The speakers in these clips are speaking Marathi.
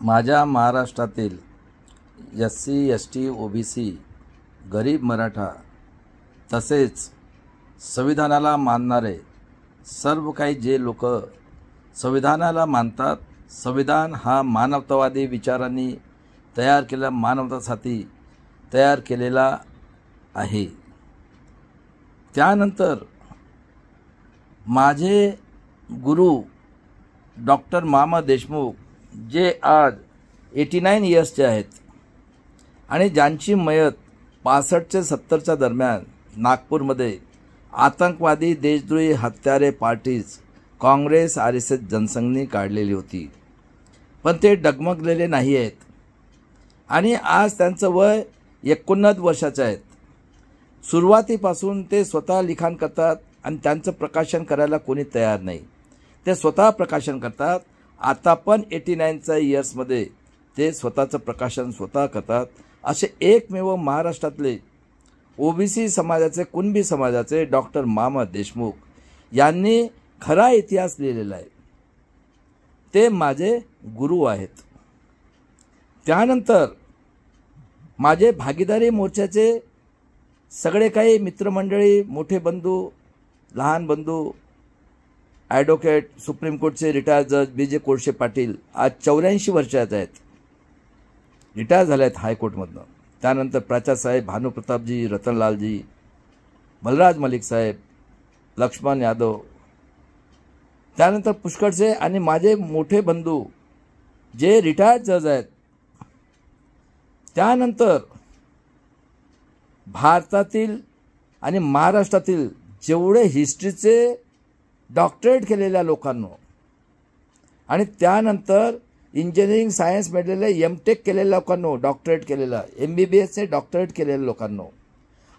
माझ्या महाराष्ट्रातील SC ST OBC गरीब मराठा तसेच संविधानाला मानणारे सर्व काही जे लोक संविधानाला मानतात, संविधान हा मानवतावादी विचारांनी तयार केलेला मानवतासाठी तयार केलेला आहे। त्यानंतर माझे गुरु डॉक्टर मामा देशमुख जे आज 89 इयर्सचे आहेत आणि ज्यांची मयत 65 ते 70च्या दरम्यान नागपूरमध्ये आतंकवादी देशद्रोही हत्यारे पार्टीज काँग्रेस RSS जनसंघनी काढलेली होती, पण ते डगमगलेले नाही आहेत आणि आज त्यांचं वय 89 वर्षाचे आहेत। सुरुवातीपासून ते स्वतः लिखाण करतात आणि त्यांचं प्रकाशन करायला कोणी तयार नाही, ते स्वतः प्रकाशन करतात। आता पण 89च्या इयर्समध्ये ते स्वतःचं प्रकाशन स्वतः करतात। असे एकमेव महाराष्ट्रातले OBC समाजाचे, कुणबी समाजाचे डॉक्टर मामा देशमुख यांनी खरा इतिहास लिहिलेला आहे। ते माझे गुरु आहेत। त्यानंतर माझे भागीदारी मोर्चाचे सगळे काही मित्रमंडळी, मोठे बंधू, लहान बंधू, ॲडव्होकेट, सुप्रीम कोर्टचे रिटायर्ड जज BJ कोळसे पाटील आज 84 वर्षाचे आहेत, रिटायर झाले आहेत हायकोर्टमधनं। त्यानंतर प्राचार्यसाहेब भानुप्रतापजी, रतनलालजी, बलराज मलिक साहेब, लक्ष्मण यादव, त्यानंतर पुष्कळचे आणि माझे मोठे बंधू जे रिटायर्ड जज आहेत। त्यानंतर भारतातील आणि महाराष्ट्रातील जेवढे हिस्ट्रीचे डॉक्टरेट केलेल्या लोकांनो आणि त्यानंतर इंजिनिअरिंग सायन्स मधले MTech केलेल्या लोकांनो, डॉक्टरेट केलेला, MBBSचे डॉक्टरेट केलेल्या लोकांनो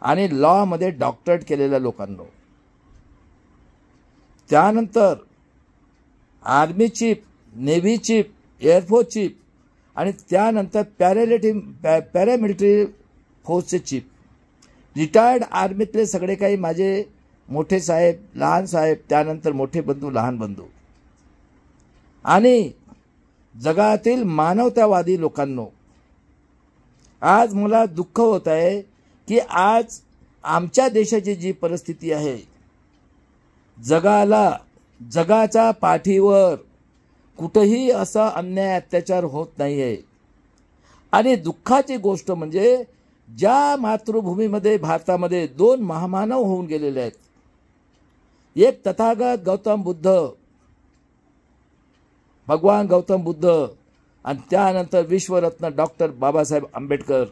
आणि लॉमध्ये डॉक्टरेट केलेल्या लोकांनो, त्यानंतर army chief, navy chief, air force chief आणि त्यानंतर पॅरामिलिटरी फोर्सचे चीफ, रिटायर्ड आर्मीतले सगळे काही माझे मोठे साहेब, लहान साहेब, त्यानंतर मोठे बंधू, लहान बंधू आणि जगातील मानवतावादी लोकांनो, आज मला दुःख होत आहे की आज आमच्या देशाची जी परिस्थिती आहे, जगाच्या पाठीवर कुठेही असा अन्याय अत्याचार होत नाही आहे। आणि दुःखाची गोष्ट म्हणजे ज्या मातृभूमीमध्ये भारतामध्ये 2 महामानव होऊन गेलेले आहेत, एक तथागत गौतम बुद्ध, भगवान गौतम बुद्ध आणि त्यानंतर विश्वरत्न डॉक्टर बाबासाहेब आंबेडकर,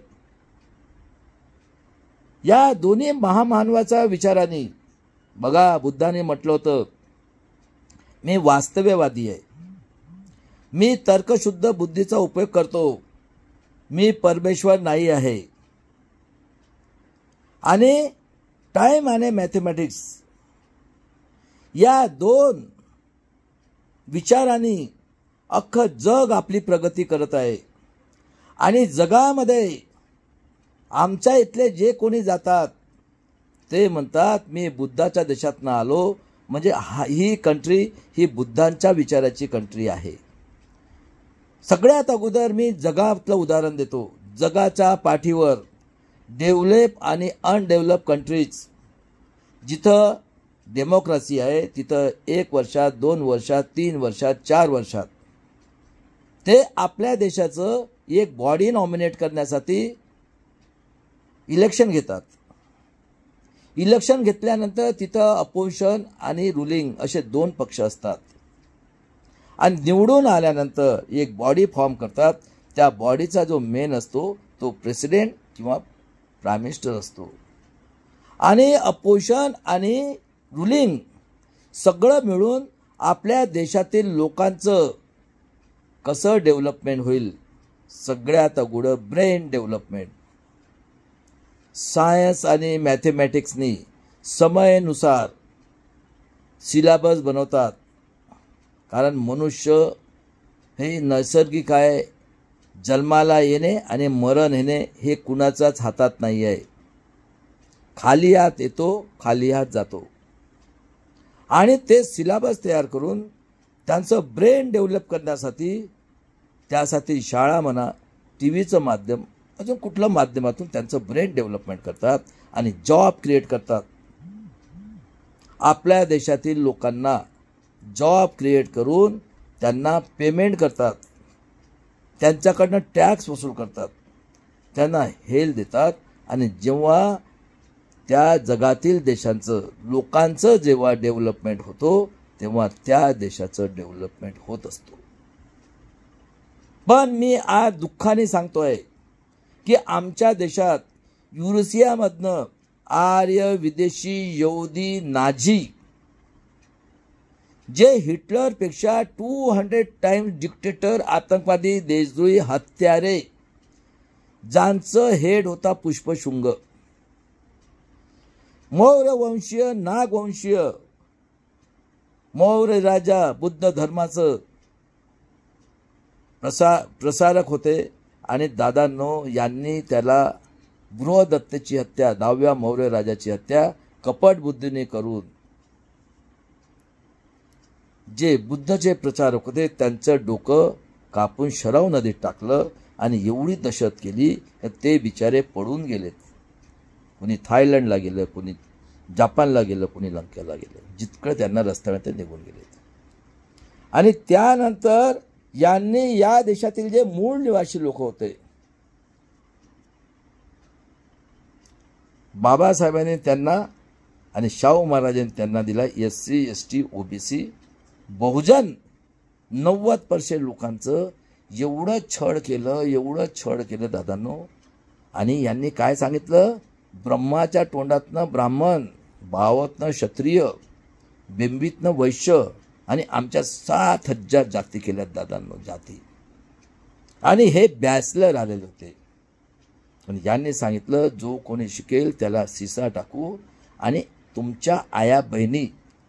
या दोन्ही महामानवाच्या विचारांनी बघा, बुद्धाने म्हटलं होतं, मी वास्तव्यवादी आहे, मी तर्कशुद्ध बुद्धीचा उपयोग करतो, मी परमेश्वर नाही आहे। आणि टाइम आणि मॅथमॅटिक्स या 2 विचारांनी अख्खं जग आपली प्रगती करत आहे आणि जगामध्ये आमच्या इथले जे कोणी जातात ते म्हणतात, मी बुद्धाच्या देशातनं आलो, म्हणजे ही कंट्री ही बुद्धांच्या विचाराची कंट्री आहे। सगळ्यात अगोदर मी जगातलं उदाहरण देतो। जगाच्या पाठीवर डेव्हलप आणि अनडेव्हलप कंट्रीज, जिथं डेमोक्रेसी आहे, तिथं 1 वर्षात, 2 वर्षात, 3 वर्षात, 4 वर्षात ते आपल्या देशाचं एक बॉडी नॉमिनेट करण्यासाठी इलेक्शन घेतात। इलेक्शन घेतल्यानंतर तिथं अपोजिशन आणि रुलिंग असे 2 पक्ष असतात आणि निवडून आल्यानंतर एक बॉडी फॉर्म करतात। त्या बॉडीचा जो मेन असतो तो प्रेसिडेंट किंवा प्राईम मिनिस्टर असतो आणि अपोजिशन आणि रुलिंग सगळं मिळून आपल्या देशातील लोकांचं कसं डेव्हलपमेंट होईल, सगळ्यात अगोदर ब्रेन डेव्हलपमेंट, सायन्स आणि मॅथमॅटिक्सनी समयानुसार सिलेबस बनवतात। कारण मनुष्य हे नैसर्गिक आहे, जन्माला येणे आणि मरण येणे हे कुणाच्याच हातात नाही आहे। खाली हात येतो, खाली हात जातो आणि ते सिलेबस तयार करून त्यांचं ब्रेन डेव्हलप करण्यासाठी त्यासाठी शाळा म्हणा, टीव्हीचं माध्यम, अजून कुठल्या माध्यमातून त्यांचं ब्रेन डेव्हलपमेंट करतात आणि जॉब क्रिएट करतात. आपल्या देशातील लोकांना जॉब क्रिएट करून त्यांना पेमेंट करतात, त्यांच्याकडनं टॅक्स वसूल करतात, त्यांना हेल्थ देतात. आणि जेव्हा त्या जगातील देशांचं लोकांचं जेव्हा डेव्हलपमेंट होतो तेव्हा त्या देशाचं डेव्हलपमेंट होत असतो. पण मी आज दुःखाने सांगतोय की आमच्या देशात युरेशियामधनं आर्य, विदेशी, यहुदी, नाझी जे हिटलरपेक्षा 200 टाइम्स डिक्टेटर, आतंकवादी, देशद्रोही, हत्यारे, ज्यांचं हेड होता पुष्पशृंग, मौर्य वंशीय, नागवंशीय, मौर्य राजा बुद्ध धर्माचं प्रसारक होते. आणि दादांनो, यांनी त्याला बृहदत्तेची हत्या, 10व्या मौर्य राजाची हत्या कपट बुद्धीने करून जे बुद्धचे प्रचारक होते त्यांचं डोकं कापून शराव नदीत टाकलं आणि एवढी दहशत केली की ते बिचारे पडून गेलेत. कोणी थायलंडला गेलं, कोणी जपानला गेलं, कोणी लंकेला गेलं, जितकं त्यांना रस्त्याने ते निघून गेलेत. आणि त्यानंतर यांनी या देशातील जे मूळ निवासी लोक होते, बाबासाहेबांनी त्यांना आणि शाहू महाराजांनी त्यांना दिला SC, ST, OBC, बहुजन. 90% लोकांचं एवढं छळ केलं दादांनो. आणि यांनी काय सांगितलं, ब्रह्माच्या तोंडातनं ब्राह्मण, भावातनं क्षत्रिय, बिंबीतनं वैश्य आणि आमच्या 7,000 जाती केल्यात दादांनो, जाती. आणि हे बॅचलर आलेले होते. आणि यांनी सांगितलं जो कोणी शिकेल त्याला सिसा टाकू आणि तुमच्या आया बहिणी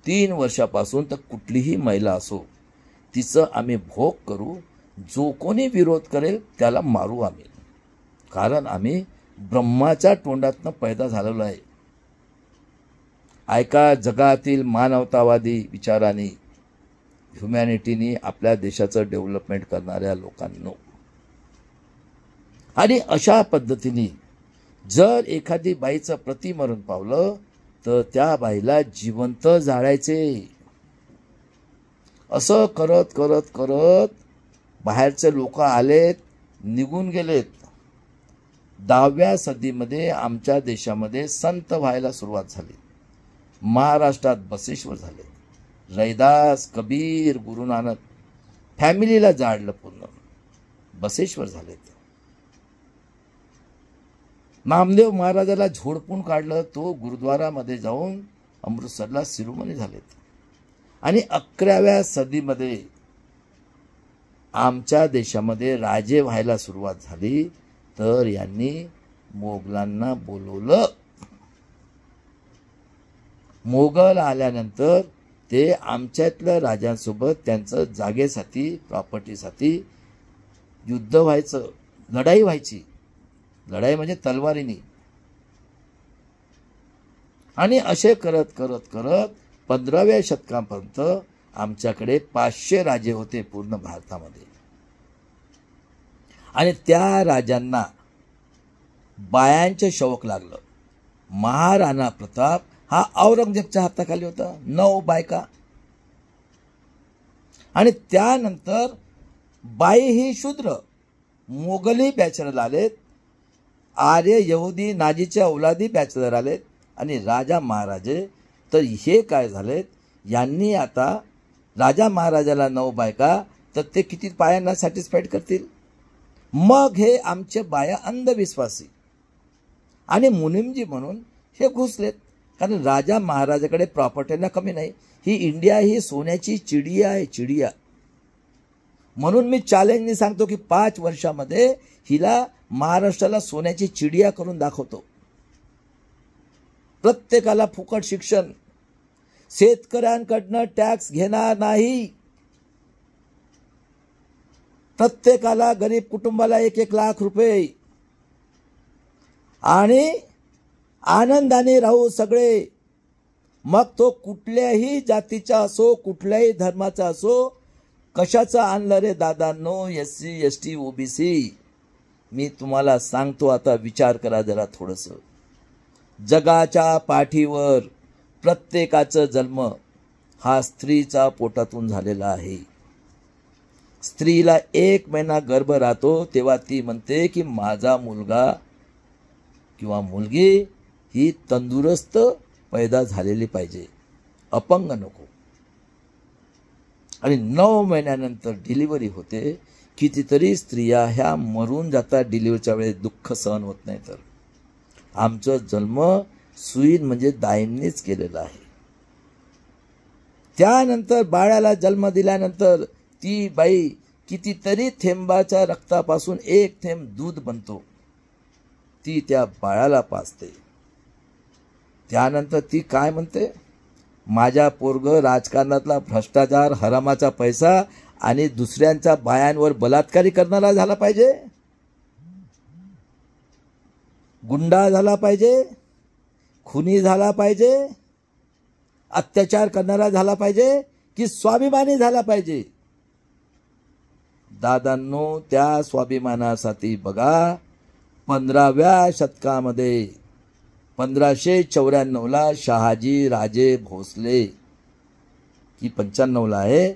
3 वर्षापासून तर कुठलीही महिला असो तिचं आम्ही भोग करू, जो कोणी विरोध करेल त्याला मारू आम्ही, कारण आम्ही ब्रह्माच्या तोंडातनं पैदा झालेलो आहे. ऐका, जगातील मानवतावादी विचारांनी, ह्युमॅनिटीनी आपल्या देशाचं डेव्हलपमेंट करणाऱ्या लोकांनो. आणि अशा पद्धतीने जर एखादी बाईचं प्रतिमरण पावलं तर त्या बाईला जिवंत जाळायचे. असं करत करत करत बाहेरचे लोक आलेत, निघून गेलेत. 10व्या सदीमध्ये आमच्या देशामध्ये संत व्हायला सुरुवात झाली. महाराष्ट्रात बसवेश्वर झाले, रैदास, कबीर, गुरु नानक फॅमिलीला जाळलं, पूर्ण बसवेश्वर झालेत. नामदेव महाराजाला झोडपून काढलं, तो गुरुद्वारामध्ये जाऊन अमृतसरला शिरोमणी झालेत. आणि 11व्या सदीमध्ये आमच्या देशामध्ये राजे व्हायला सुरुवात झाली तर यांनी मोगलांना बोलवलं. मोगल आल्यानंतर ते आमच्यातल्या राजांसोबत त्यांचं जागेसाठी, प्रॉपर्टीसाठी युद्ध व्हायचं, लढाई व्हायची. लढाई म्हणजे तलवारीने. आणि असे करत करत करत 15व्या शतकापर्यंत आमच्याकडे 500 राजे होते पूर्ण भारतामध्ये. आणि त्या राजांना बायांचे शौक लागलं. महाराणा प्रताप हा औरंगजेबच्या हाताखाली होता, 9 बायका. आणि त्यानंतर बाई ही शूद्र, मोगली बॅचलर आलेत, आर्य, यहुदी, नाजीच्या औलादी बॅचलर आलेत. आणि राजा महाराजे तर हे काय झालेत, यांनी आता राजा महाराजाला 9 बायका, तर ते किती बायांना सॅटिस्फाईड करतील. मग हे आमचे बाया अंधविश्वासी आणि मुनिमजी म्हणून हे घुसलेत. कारण राजा महाराजाकडे प्रॉपर्टीना कमी नाही. ही इंडिया ही सोन्याची चिडिया आहे, चिडिया. म्हणून मी चॅलेंजनी सांगतो की 5 वर्षामध्ये हिला महाराष्ट्राला सोन्याची चिडिया करून दाखवतो. प्रत्येकाला फुकट शिक्षण, शेतकऱ्यांकडनं टॅक्स घेणार नाही, प्रत्येकाला, गरीब कुटुंबाला 1-1 लाख रुपये, आणि आनंदाने राहू सगळे. मग तो कुठल्याही जातीचा असो, कुठल्याही धर्माचा असो, कशाचं आणलं रे दादांनो SC ST OBC? मी तुम्हाला सांगतो, आता विचार करा जरा थोडंसं. जगाच्या पाठीवर प्रत्येकाचा जन्म हा स्त्रीचा पोटातून झालेला आहे. स्त्रीला 1 महिना गर्भ राहतो तेव्हा ती म्हणते की माझा मुलगा किंवा मुलगी ही तंदुरुस्त पैदा झालेली पाहिजे, अपंग नको. आणि 9 महिन्यानंतर डिलिव्हरी होते. कितीतरी स्त्रिया ह्या मरून जातात डिलिव्हरीच्या वेळेस, दुःख सहन होत नाही. तर आमचा जन्म सुईन म्हणजे दाईंनीच केलेला आहे. त्यानंतर बाळाला जन्म दिल्यानंतर ती बाई कितीतरी थेंबाच्या रक्तापासून 1 थेंब दूध बनतो, ती त्या बाळाला पाजते. त्यानंतर ती काय म्हणते, माझ्या पोरग राजकारणातला भ्रष्टाचार, हरामाचा पैसा आणि दुसऱ्यांच्या बायांवर बलात्कारी करणारा झाला पाहिजे, गुंडा झाला पाहिजे, खुनी झाला पाहिजे, अत्याचार करणारा झाला पाहिजे की स्वाभिमानी झाला पाहिजे? दादांनो, त्या स्वाभिमानासाठी बघा 15व्या शतकामध्ये 1594ला शहाजी राजे भोसले की 95ला आहे,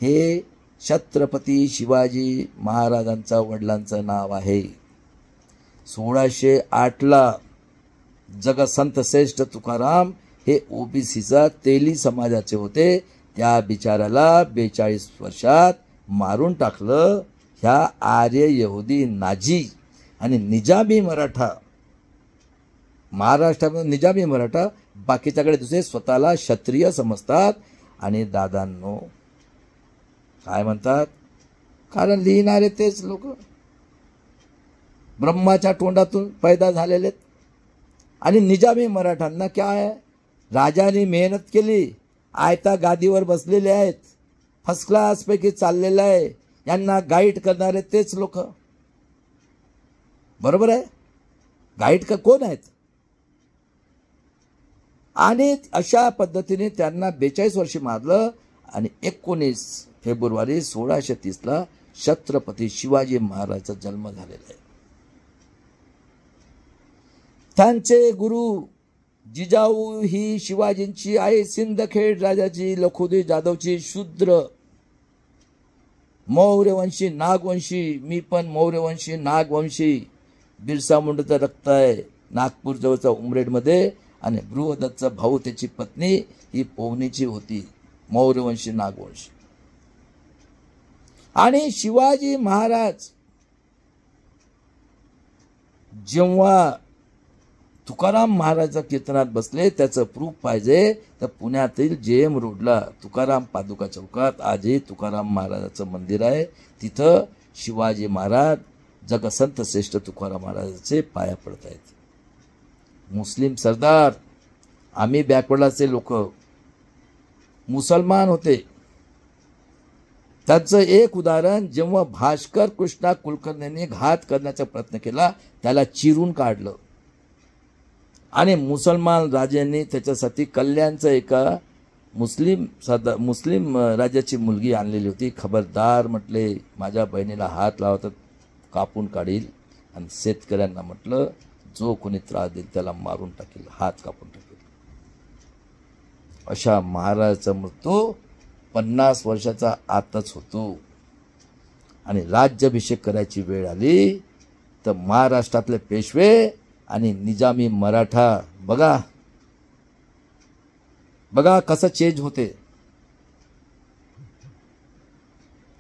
हे छत्रपती शिवाजी महाराजांचा वडिलांचं नाव आहे. 1608ला जगसंत श्रेष्ठ तुकाराम हे OBCचा तेली समाजाचे होते. त्या बिचाराला 42 वर्षात मारून टाकलं ह्या आर्य यहुदी नाझी. आणि निजामी मराठा, महाराष्ट्रामध्ये निजामी मराठा, बाकीच्याकडे दुसरे स्वतःला क्षत्रिय समजतात. आणि दादांनो काय म्हणतात, कारण लिहिणारे तेच लोक ब्रह्माच्या तोंडातून पैदा झालेले. आणि निजामी मराठांना काय आहे, राजाने मेहनत केली, आयता गादीवर बसलेले आहेत, फर्स्ट क्लास पैकी चाललेलं आहे, यांना गाईड करणारे तेच लोक. बरोबर आहे, गाईड का कोण आहेत? आणि अशा पद्धतीने त्यांना 42 वर्षी मारलं. आणि 19 फेब्रुवारी 1630ला छत्रपती शिवाजी महाराजांचा जन्म झालेला आहे. त्यांचे गुरु जिजाऊ ही शिवाजींची आई सिंदखेड राजाची लखुजी जाधवची शूद्र मौर्यवंशी नागवंशी, मी पण मौर्यवंशी नागवंशी, बिरसा मुंडाचं रक्त आहे नागपूर जवळचा उमरेडमध्ये. आणि बृहदत्तचा भाऊ त्याची पत्नी ही पवनीची होती, मौर्यवंशी नागवंशी. आणि शिवाजी महाराज जेव्हा तुकाराम महाराजच्या कीर्तनात बसले, त्याचं प्रूफ पाहिजे तर पुण्यातील JM रोडला तुकाराम पादुका चौकात आजही तुकाराम महाराजाचं मंदिर आहे. तिथं शिवाजी महाराज जगसंत श्रेष्ठ तुकाराम महाराजांचे पाया पडत आहेत. मुस्लिम सरदार, आम्ही बॅकवर्डाचे लोक, मुसलमान होते. त्याचं एक उदाहरण, जेव्हा भास्कर कृष्णा कुलकर्णींनी घात करण्याचा प्रयत्न केला, त्याला चिरून काढलं. आणि मुसलमान राजांनी त्याच्यासाठी कल्याणचं एका मुस्लिम राजाची मुलगी आणलेली होती. खबरदार म्हटले, माझ्या बहिणीला हात लावतात कापून काढील. आणि शेतकऱ्यांना म्हटलं, जो कोणी त्रास देईल त्याला मारून टाकेल, हात कापून टाकेल. अशा महाराजाचा मृत्यू 50 वर्षाचा आतच होतो. आणि राज्याभिषेक करायची वेळ आली तर महाराष्ट्रातले पेशवे आणि निजामी मराठा, बघा बघा कसं चेंज होते.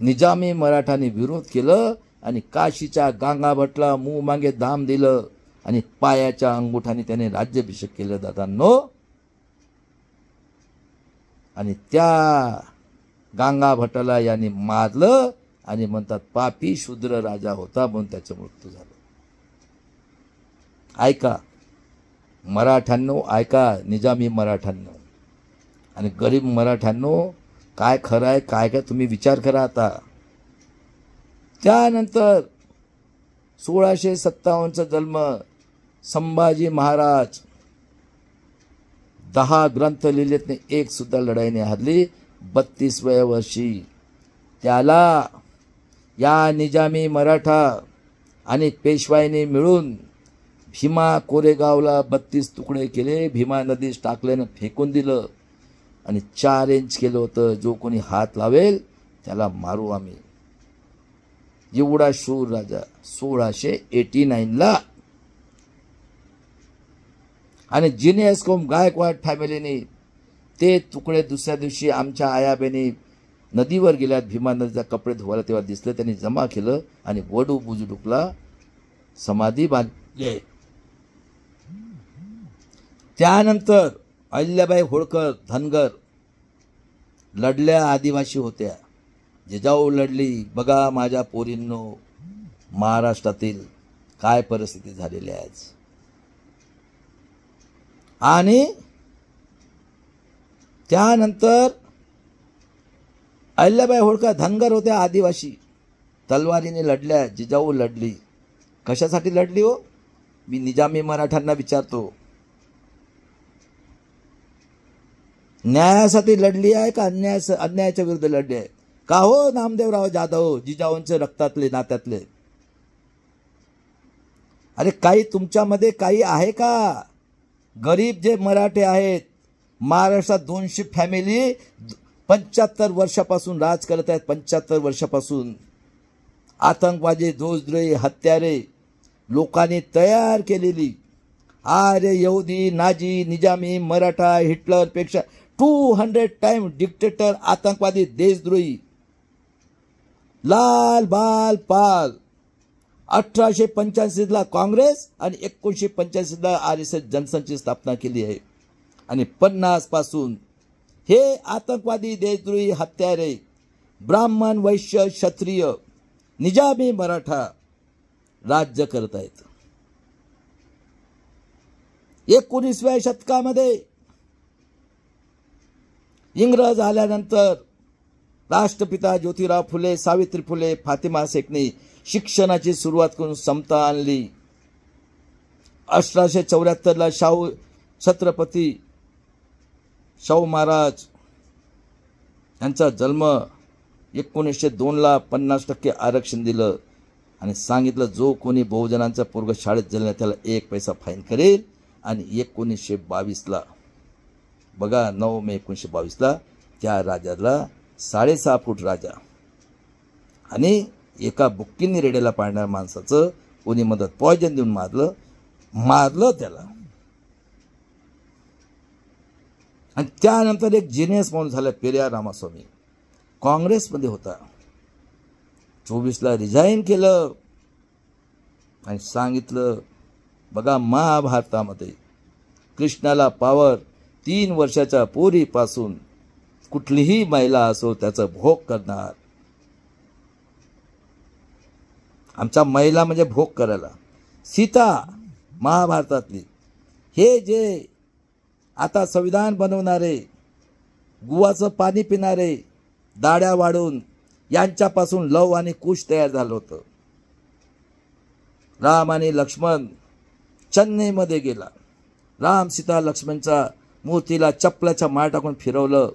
निजामी मराठाने विरोध केलं आणि काशीच्या गांगाभटला मुंह मागे दाम दिलं आणि पायाच्या अंगुठाने त्याने राज्याभिषेक केलं दादांनो. आणि त्या गांगाभटाला यांनी मारलं आणि म्हणतात पापी शूद्र राजा होता म्हणून त्याचा मृत्यू झाला. ऐका मराठ्यांनो, ऐका निजामी मराठ्यांनो आणि गरीब मराठ्यांनो, काय खरं आहे काय काय तुम्ही विचार करा आता. त्यानंतर 1657चा जन्म, संभाजी महाराज 10 ग्रंथ लिहिलेत, एक सुद्धा लढाईने हरली. 32व्या वर्षी त्याला या निजामी मराठा आणि पेशवाईने मिळून भीमा कोरेगावला 32 तुकडे केले, भीमा नदीस टाकल्यानं फेकून दिलं आणि चॅलेंज केलं होतं, जो कोणी हात लावेल त्याला मारू आम्ही. एवढा शूर राजा 1689ला. आणि जिनियस कोम गायकवाड फॅमिलीने ते तुकडे दुसऱ्या दिवशी आमच्या आयाबेनी नदीवर गेल्यात, भीमा नदीचा कपडे धुवायला तेव्हा दिसलं, त्यांनी जमा केलं आणि वडू बुजुर्गला समाधी बांधली. त्यानंतर अहिल्याबाई होळकर धनगर लढल्या, आदिवासी होत्या, जिजाऊ लढली. बघा माझ्या पोरींनो, महाराष्ट्रातील काय परिस्थिती झालेली आहे आज. आणि त्यानंतर अहिल्याबाई होळकर धनगर होत्या, आदिवासी, तलवारीने लढल्या, जिजाऊ लढली. कशासाठी लढली हो? मी निजामी मराठ्यांना विचारतो. न्यायासाठी लढली आहे का अन्यायाच्या विरुद्ध लढली आहे का हो नामदेवराव जाधव, जिजाऊंचे रक्तातले नात्यातले? अरे काही तुमच्यामध्ये काही आहे का? गरीब जे मराठे आहेत, महाराष्ट्रात 200 फॅमिली 75 वर्षापासून राज करत आहेत. 75 वर्षापासून आतंकवादी, दोषद्रोही, हत्यारे लोकांनी तयार केलेली. अरे यहुदी, नाजी, निजामी, मराठा, हिटलर पेक्षा 200 टाइम डिक्टेटर, आतंकवादी, देशद्रोही, लाल बाल पाल. 1885ला काँग्रेस आणि 1985ला RSS जनसंघची स्थापना केली आहे. आणि 50 पासून हे आतंकवादी, देशद्रोही, हत्यारे, ब्राह्मण, वैश्य, क्षत्रिय, निजामी, मराठा राज्य करत आहेत. 19व्या शतकामध्ये इंग्रज आल्यानंतर राष्ट्रपिता ज्योतिराव फुले, सावित्री फुले, फातिमा शेखने शिक्षणाची सुरुवात करून समता आणली. 1874ला छत्रपती शाहू महाराज यांचा जन्म. 1902ला 50% आरक्षण दिलं आणि सांगितलं जो कोणी बहुजनांचा पोरगा शाळेत जाईल त्याला 1 पैसा फाईन करेल. आणि 1922ला बघा 9 मे 1922ला त्या राजाला 6.5 फूट राजा आणि एका बुक्कीने रेड्याला पाडणाऱ्या माणसाचं कोणी मदत पॉयझन देऊन मारलं त्याला. आणि त्यानंतर एक जिनियस माणूस झाला पेरियार रामास्वामी, काँग्रेसमध्ये होता. 24ला रिझाईन केलं आणि सांगितलं बघा महाभारतामध्ये कृष्णाला पावर 3 वर्षाच्या पोरीपासून कुठलीही महिला असो त्याचा भोग करणार. आमच्या महिला म्हणजे भोग करायला. सीता महाभारतातली. हे जे आता संविधान बनवणारे, गुवाचं पाणी पिणारे, दाड्या वाढून यांच्यापासून लव आणि कुश तयार झालं होतं. राम आणि लक्ष्मण चेन्नईमध्ये गेला. राम सीता लक्ष्मणच्या मूर्तीला चपलाच्या माळ टाकून फिरवलं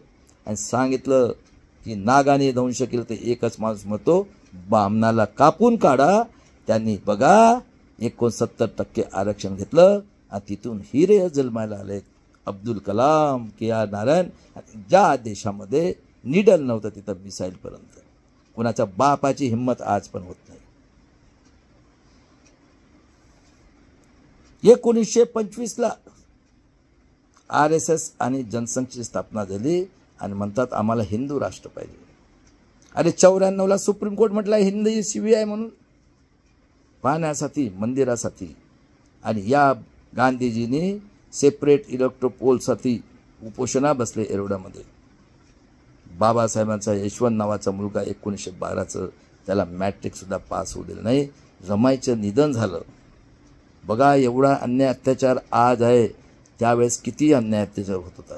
आणि सांगितलं की नागाने दंश केलं तर एकच माणूस मरतो, बामणाला कापून काढा. त्यांनी बघा 69% आरक्षण घेतलं आणि तिथून हिरे जन्मायला आले. अब्दुल कलाम, KR नारायण. ज्या देशामध्ये निडल नव्हतं तिथं मिसाईलपर्यंत. कुणाच्या बापाची हिंमत आज पण होत नाही. 1925ला RSS आणि जनसंघची स्थापना झाली आणि म्हणतात आम्हाला हिंदू राष्ट्र पाहिजे. अरे 94ला सुप्रीम कोर्ट म्हटलं हिंदी CBI म्हणून पाहण्यासाठी, मंदिरासाठी. आणि या गांधीजींनी सेपरेट इलेक्ट्रोपोलसाठी उपोषणा बसले एरोडामध्ये. बाबासाहेबांचा यशवंत नावाचा मुलगा 1912चं त्याला मॅट्रिक सुद्धा पास होऊ दिलं नाही. रमाईचं निधन झालं. बघा एवढा अन्याय अत्याचार आज आहे, त्यावेळेस किती अन्याय अत्याचार होत होता.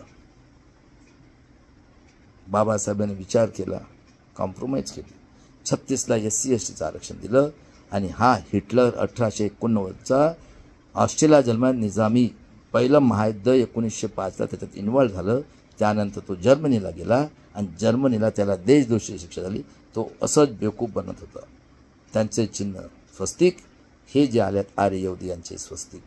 बाबासाहेबांनी विचार केला, कॉम्प्रोमाइज केली. 36ला SC/STचं आरक्षण दिलं. आणि हा हिटलर 1889चा ऑस्ट्रेलिया जन्मात निजामी पहिलं महायुद्ध 1905ला त्याच्यात इन्व्हॉल्व झालं. त्यानंतर तो जर्मनीला गेला आणि जर्मनीला त्याला देशद्रोहाची शिक्षा झाली. तो असंच बेवकूफ बनत होता. त्यांचे चिन्ह स्वस्तिक, हे जे आल्यात आर्य यहुदी यांचे स्वस्तिक.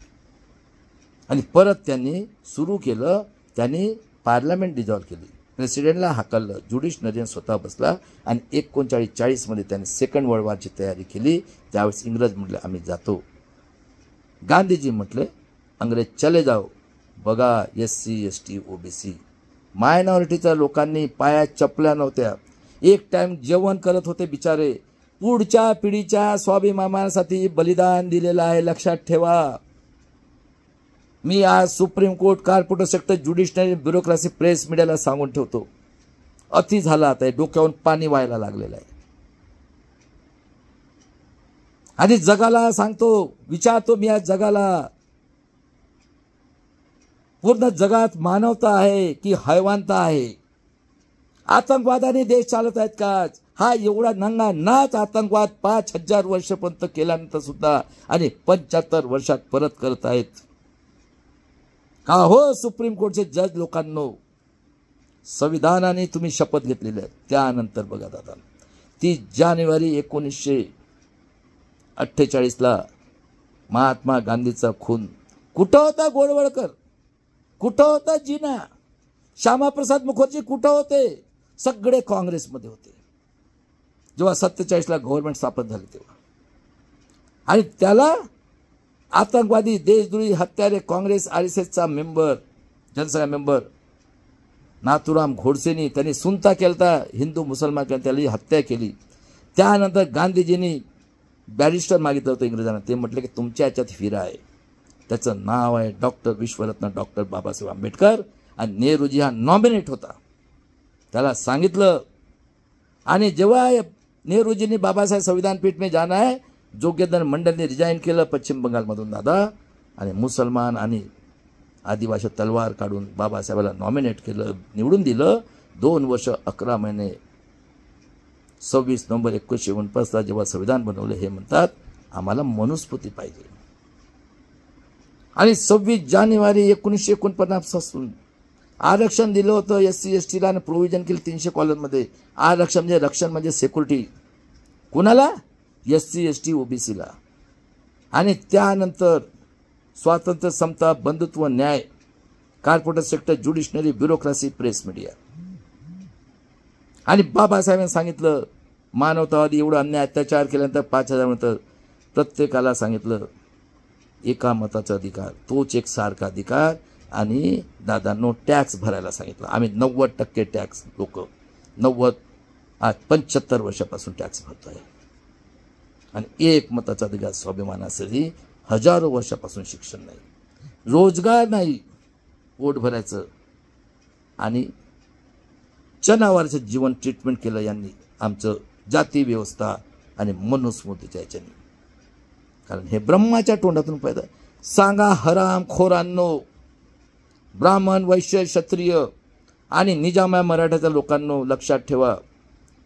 आणि परत त्यांनी सुरू केलं, त्यांनी पार्लमेंट डिझॉल्व केली, प्रेसिडेंटला हाकललं, ज्युडिशनरीयन स्वतः बसला आणि 39-40 मध्ये त्यांनी सेकंड वर्ल्ड वॉरची तयारी केली. त्यावेळेस इंग्रज म्हटले आम्ही जातो. गांधीजी म्हटले अंग्रेज चले जाओ. बघा SC ST OBC मायनॉरिटीच्या लोकांनी पायात चपल्या नव्हत्या, एक टाइम जेवण करत होते बिचारे. पुढच्या पिढीच्या स्वाभिमानासाठी बलिदान दिलेलं आहे, लक्षात ठेवा. मी आज supreme court, corporator sector, judiciary, bureaucracy, press मीडियाला सांगून ठेवतो, अति झाला आता, डोक्यावरून पाणी व्हायला लागलेलं आहे. आणि जगाला सांगतो, विचारतो मी आज जगाला, पूर्ण जगात मानवता आहे की हैवानता आहे? आतंकवादाने देश चालत आहेत का? हा एवढा नंगा नाच आतंकवाद 5000 वर्षापर्यंत केल्यानंतर सुद्धा आणि 75 वर्षात परत करत आहेत का हो सुप्रीम कोर्टचे जज लोकांनो? संविधानाने तुम्ही शपथ घेतलेली आहे. त्यानंतर बघा दादा, 30 जानेवारी 1948 महात्मा गांधीचा खून. कुठं होता गोडवळकर? कुठं होता जिना? श्यामाप्रसाद मुखर्जी कुठं होते? सगळे काँग्रेसमध्ये होते जेव्हा 47ला गव्हर्नमेंट स्थापन झाली तेव्हा. आणि त्याला आतंकवादी, देशद्रोही, हत्यारे, काँग्रेस RSSचा मेंबर, जनसंघ मेंबर नाथुराम गोडसेनी त्यांनी सुनता केलता, हिंदू मुसलमान त्याला हत्या केली. त्यानंतर गांधीजींनी बॅरिस्टर मागितलं होतं इंग्रजांना. ते म्हटले की तुमच्या याच्यात हिरा आहे, त्याचं नाव आहे डॉक्टर विश्वरत्न डॉक्टर बाबासाहेब आंबेडकर. आणि नेहरूजी हा नॉमिनेट होता, त्याला सांगितलं. आणि जेव्हा नेहरूजींनी बाबासाहेब संविधान पीठ में जाना है, जोगेंद्र मंडलने रिजाईन केलं पश्चिम बंगालमधून दादा, आणि मुसलमान आणि आदिवासी तलवार काढून बाबासाहेबाला नॉमिनेट केलं, निवडून दिलं. 2 वर्ष 11 महिने 26 नोव्हेंबर 1949 जेव्हा संविधान बनवलं, हे म्हणतात आम्हाला मनुस्मृती पाहिजे. आणि 26 जानेवारी 1949 पासून आरक्षण दिलं होतं SC STला आणि प्रोव्हिजन केलं 300 कॉलममध्ये. आरक्षण म्हणजे रक्षण म्हणजे सिक्युरिटी. कुणाला? SC ST OBCला. आणि त्यानंतर स्वातंत्र्य, समता, बंधुत्व, न्याय, corporate sector, judiciary, bureaucracy, press media. आणि बाबासाहेबांनी सांगितलं मानवतावादी एवढा अन्याय अत्याचार केल्यानंतर 5000 नंतर प्रत्येकाला सांगितलं एका मताचा अधिकार, तोच एक सारखा अधिकार. आणि दादांनो टॅक्स भरायला सांगितलं. आम्ही 90% टॅक्स, लोक 90 आज 75 वर्षापासून टॅक्स भरतोय. आणि एक मताचा अधिकार, स्वाभिमानासाठी हजारो वर्षापासून शिक्षण नाही, रोजगार नाही, पोट भरायचं. आणि जनावरांचं जीवन ट्रीटमेंट केलं यांनी, आमचं जाती व्यवस्था आणि मनुस्मृतीच्या याच्याने. कारण हे ब्रह्माच्या तोंडातून पैदा. सांगा हराम खोरांनो, ब्राह्मण, वैश्य, क्षत्रिय आणि निजामा मराठ्याच्या लोकांनो, लक्षात ठेवा,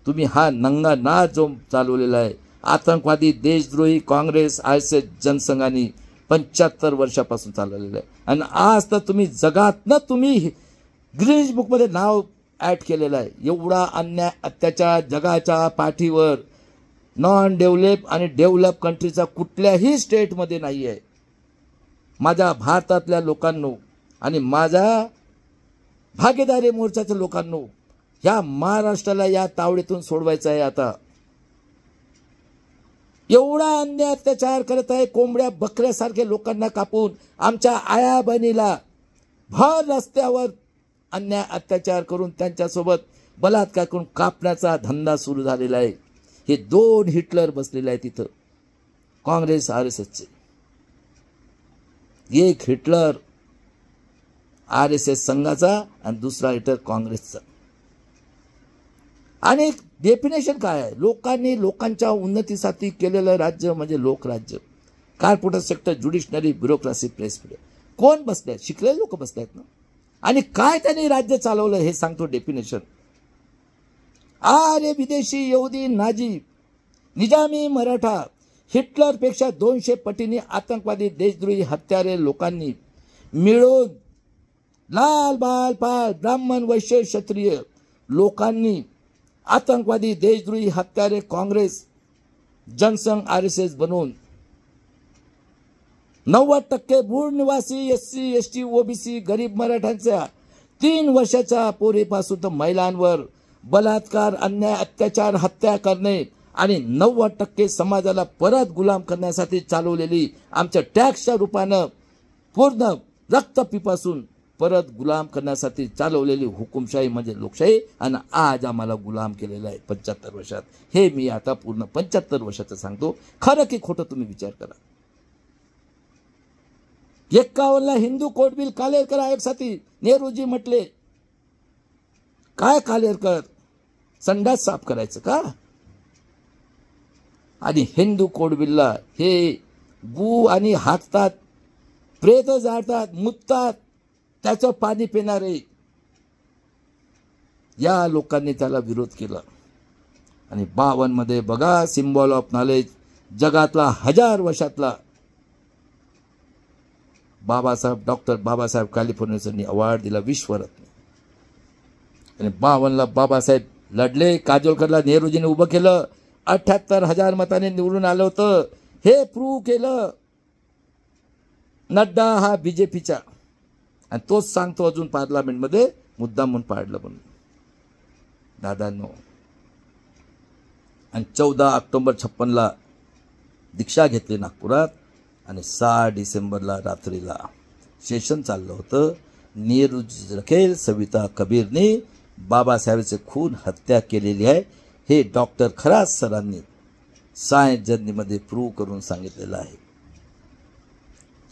तुम्ही हा नंगा नाच जो चालवलेला आहे, आतंकवादी, देशद्रोही, काँग्रेस, RSS, जनसंघाने 75 वर्षापासून चालवलेलं आहे. आणि आज तर तुम्ही जगातनं तुम्ही गिनीज बुकमध्ये नाव ॲड केलेलं आहे. एवढा अन्याय अत्याचार जगाच्या पाठीवर नॉन डेव्हलप आणि डेव्हलप कंट्रीचा कुठल्याही स्टेटमध्ये नाही आहे. माझ्या भारतातल्या लोकांनो आणि माझ्या भागीदारी मोर्चाच्या लोकांनो, ह्या महाराष्ट्राला या तावडीतून सोडवायचं आहे. आता एवढा अन्याय अत्याचार करत आहे, कोंबड्या बकऱ्यासारखे लोकांना कापून, आमच्या आया बहिणीला भर रस्त्यावर अन्याय अत्याचार करून त्यांच्यासोबत बलात्कार करून कापण्याचा धंदा सुरू झालेला आहे. हे 2 हिटलर बसलेले आहेत तिथं, काँग्रेस RSSचे. एक हिटलर RSS संघाचा आणि दुसरा हिटलर काँग्रेसचा. आणि डेफिनेशन काय आहे? लोकांनी लोकांच्या उन्नतीसाठी केलेलं राज्य म्हणजे लोकराज्य. Corporate sector, judiciary, bureaucracy, press media. कोण बसले आहेत? शिकलेले लोक बसले आहेत ना. आणि काय त्यांनी राज्य चालवलं हे सांगतो डेफिनेशन. आर्य, विदेशी, यहुदी, नाझी, निजामी, मराठा, हिटलरपेक्षा 200 पटीने आतंकवादी, देशद्रोही, हत्यारे लोकांनी मिळून लाल, बाल, पाल, ब्राह्मण, वैश्य, क्षत्रिय लोकांनी आतंकवादी देशद्रोही हत्यारे काँग्रेस जनसंघ RSS बनवून 90% मूळ निवासी SC ST OBC गरीब मराठ्यांच्या 3 वर्षाच्या पोरीपासून तर महिलांवर बलात्कार अन्याय अत्याचार हत्या करणे आणि 90% समाजाला परत गुलाम करण्यासाठी चालवलेली आमच्या टॅक्सच्या रूपानं पूर्ण रक्तपिपासून परत गुलाम करण्यासाठी चालवलेली हुकुमशाही म्हणजे लोकशाही आणि आज आम्हाला गुलाम केलेला आहे 75 वर्षात। हे मी आता पूर्ण 75 वर्षाचं सांगतो, खरं की खोटं तुम्ही विचार करा। 51ला हिंदू कोड बिल कालेरकर आयोगासाठी नेहरूजी म्हटले, काय कालेरकर संडास साफ करायचं का? आणि हिंदू कोड बिलला हे गू आणि हाकतात, प्रेत जाळतात, मुततात, त्याचं पाणी पिणारे या लोकांनी त्याला विरोध केला। आणि 52 मध्ये बघा सिम्बॉल ऑफ नॉलेज जगातला 1000 वर्षातला डॉक्टर बाबासाहेब कॅलिफोर्नियानी अवॉर्ड दिला विश्वरत्न। आणि 52ला बाबासाहेब लढले, काजोलकरला नेहरूजीने उभं केलं, 78,000 मतांनी निवडून आलं होतं। हे प्रूव्ह केलं नड्डा हा BJPचा, आणि तोच सांगतो अजून पार्लमेंटमध्ये मुद्दाम म्हणून पाडलं म्हणून दादांनो। आणि 14 ऑक्टोबर 56ला दीक्षा घेतली नागपुरात, आणि 6 डिसेंबरला रात्रीला सेशन चाललं होतं। नेहरूजी रखेल सविता कबीरने बाबासाहेबांचे खून हत्या केलेली आहे, हे डॉक्टर खरात सरांनी सायन्स जर्नीमध्ये प्रूव्ह करून सांगितलेलं आहे।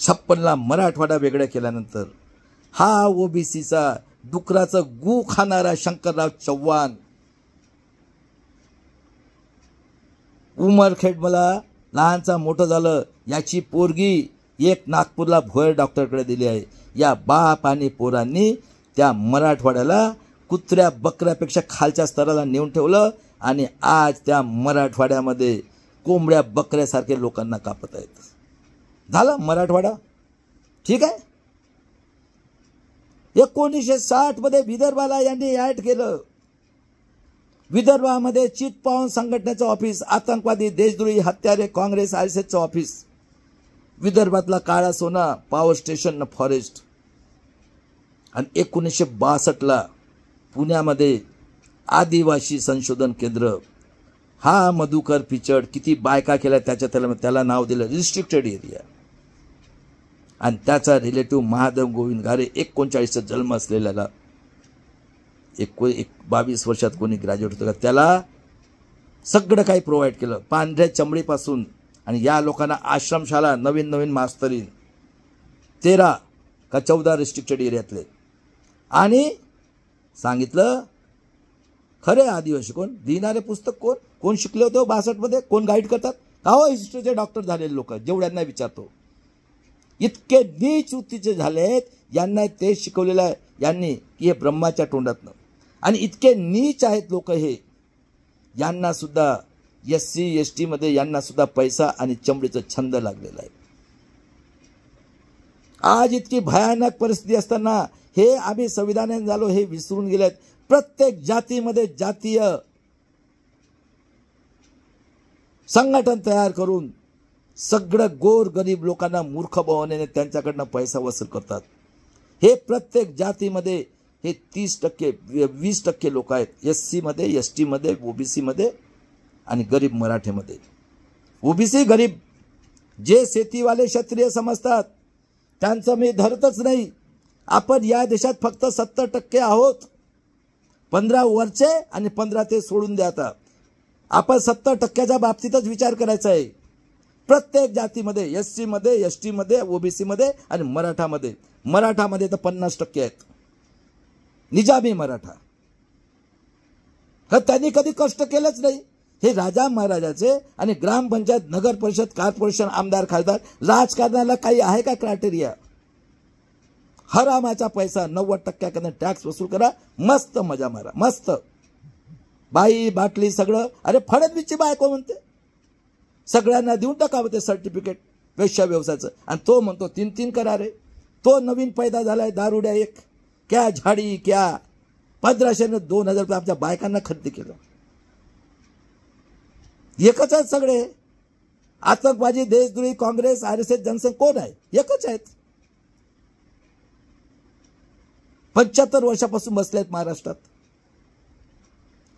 56ला मराठवाडा वेगळा केल्यानंतर हा OBCचा डुकराचं गू खाणारा शंकरराव चव्हाण उमरखेड मला लहानचा मोठं झालं, याची पोरगी एक नागपूरला भोयर डॉक्टरकडे दिली आहे। या बाप आणि पोरांनी त्या मराठवाड्याला कुत्र्या बकऱ्यापेक्षा खालच्या स्तराला नेऊन ठेवलं, आणि आज त्या मराठवाड्यामध्ये कोंबड्या बकऱ्यासारखे लोकांना कापत आहेत। झालं मराठवाडा ठीक आहे। 1960 मध्ये विदर्भाला यांनी ऍड केलं। विदर्भामध्ये चितपावन संघटनेचं ऑफिस, आतंकवादी देशद्रोही हत्यारे काँग्रेस RSSचं ऑफिस, विदर्भातला काळा सोना, पॉवर स्टेशन, फॉरेस्ट। आणि 1962ला पुण्यामध्ये आदिवासी संशोधन केंद्र, हा मधुकर पिचड किती बायका केल्या त्याला नाव दिलं रिस्ट्रिक्टेड एरिया। आणि त्याचा रिलेटिव्ह महादेव गोविंद घारे 39चा जन्म असलेल्याला 22 वर्षात कोणी ग्रॅज्युएट होतं का, त्याला सगळं काही प्रोव्हाइड केलं पांढऱ्या चमडीपासून। आणि या लोकांना आश्रमशाला नवीन मास्तरीन 13 का 14 रिस्ट्रिक्टेड एरियातले, आणि सांगितलं खरे आदिवासी कोण, देणारे पुस्तक कोण शिकले होते 62 मध्ये, कोण गाईड करतात का हो? हिस्ट्रीचे डॉक्टर झालेले लोक जेवढ्यांना विचारतो, इतके नीच वृत्तीचे झालेत, यांना ते शिकवलेलं आहे यांनी की हे ब्रह्माच्या तोंडातनं। आणि इतके नीच आहेत लोक हे, यांना सुद्धा SC ST मध्ये यांना सुद्धा पैसा आणि चमडीचा छंद लागलेला आहे। आज इतकी भयानक परिस्थिती असताना हे आम्ही संविधानाने झालो हे विसरून गेलेत। प्रत्येक जातीमध्ये जातीय संघटन तयार करून सगळं गोर गरीब लोकांना मूर्ख बनवण्याने त्यांच्याकडनं पैसा वसूल करतात। हे प्रत्येक जातीमध्ये हे 30% 20% लोक आहेत, SC मध्ये ST मध्ये OBC मध्ये आणि गरीब मराठीमध्ये। OBC गरीब जे शेतीवाले क्षत्रिय समजतात त्यांचं मी धरतच नाही। आपण या देशात फक्त 70% आहोत, 15 वरचे आणि 15 ते सोडून द्या। आता आपण 70%च्या बाबतीतच विचार करायचा आहे। प्रत्येक जातीमध्ये SC मध्ये ST मध्ये OBC मध्ये आणि मराठामध्ये तर 50% आहेत निजामी मराठा। का त्यांनी कधी कष्ट केलंच नाही। हे राजा महाराजाचे आणि ग्रामपंचायत नगर परिषद कॉर्पोरेशन आमदार खासदार राजकारणाला काही आहे का क्रायटेरिया? हरामाचा पैसा 90% टॅक्स वसूल करा, मस्त मजा मारा, मस्त बाई बाटली सगळं। अरे फडणवीसची बायको म्हणते सगळ्यांना देऊन टाकावं ते सर्टिफिकेट वेश्या व्यवसायाचं, आणि तो म्हणतो 3 करा रे। तो नवीन पैदा झालाय दारुड्या एक, क्या झाडी क्या 1500 2000 रुपये आमच्या बायकांना खरेदी केलं. एकच आहेत सगळे. आतंकवादी, देशद्रोही, काँग्रेस, RSS, जनसंघ कोण आहे? एकच आहेत. 75 वर्षापासून बसले आहेत महाराष्ट्रात.